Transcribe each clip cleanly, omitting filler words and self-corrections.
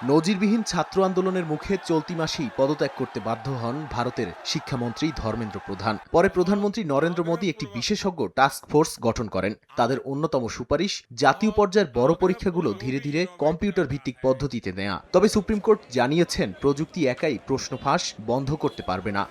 নজিরবিহীন ছাত্র আন্দোলনের মুখে চলতি মাসেই পদত্যাগ করতে বাধ্য হন ভারতের শিক্ষামন্ত্রী ধর্মেন্দ্র প্রধান। পরে প্রধানমন্ত্রী নরেন্দ্র মোদী একটি বিশেষজ্ঞ টাস্ক ফোর্স গঠন করেন। তাদের অন্যতম সুপারিশ, জাতীয় পর্যায়ের বড় পরীক্ষাগুলো ধীরে ধীরে কম্পিউটার ভিত্তিক পদ্ধতিতে নেওয়া। তবে সুপ্রিম কোর্ট জানিয়েছেন, প্রযুক্তি একাই প্রশ্ন ফাঁস বন্ধ করতে পারবে না।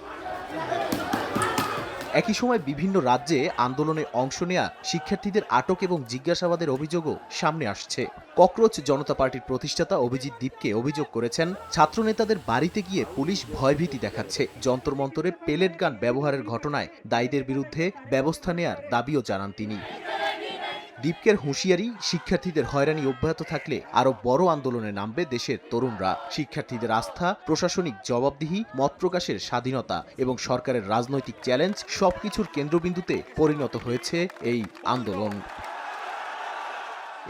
একই সময় বিভিন্ন রাজ্যে আন্দোলনে অংশ নেয়া শিক্ষার্থীদের আটক এবং জিজ্ঞাসাবাদের অভিযোগও সামনে আসছে। ককরোচ জনতা পার্টির প্রতিষ্ঠাতা অভিজিৎ দীপকে অভিযোগ করেছেন, ছাত্রনেতাদের বাড়িতে গিয়ে পুলিশ ভয়ভীতি দেখাচ্ছে। যন্তর মন্তরে পেলেট গান ব্যবহারের ঘটনায় দায়ীদের বিরুদ্ধে ব্যবস্থা নেয়ার দাবিও জানান তিনি। দীপকের হুঁশিয়ারি, শিক্ষার্থীদের হয়রানি অব্যাহত থাকলে আরো বড় আন্দোলনে নামবে দেশের তরুণরা। শিক্ষার্থীদের আস্থা, প্রশাসনিক জবাবদিহি, মত প্রকাশের স্বাধীনতা এবং সরকারের রাজনৈতিক চ্যালেঞ্জ সবকিছুর কেন্দ্রবিন্দুতে পরিণত হয়েছে এই আন্দোলন।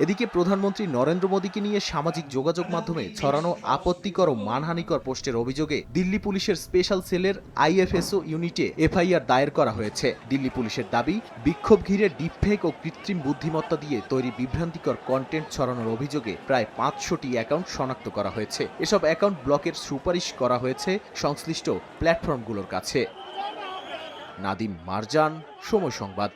এদিকে প্রধানমন্ত্রী নরেন্দ্র মোদীকে নিয়ে সামাজিক যোগাযোগ মাধ্যমে ছড়ানো আপত্তিকর ও মানহানিকর পোস্টের অভিযোগে দিল্লি পুলিশের স্পেশাল সেলের আইএফএসও ইউনিটে এফআইআর দায়ের করা হয়েছে। দিল্লি পুলিশের দাবি, বিক্ষোভ ঘিরে ডিপফেক ও কৃত্রিম বুদ্ধিমত্তা দিয়ে তৈরি বিভ্রান্তিকর কন্টেন্ট ছড়ানোর অভিযোগে প্রায় 500টি অ্যাকাউন্ট শনাক্ত করা হয়েছে। এসব অ্যাকাউন্ট ব্লকের সুপারিশ করা হয়েছে সংশ্লিষ্ট প্ল্যাটফর্মগুলোর কাছে। নাদিম মারজান, সময় সংবাদ।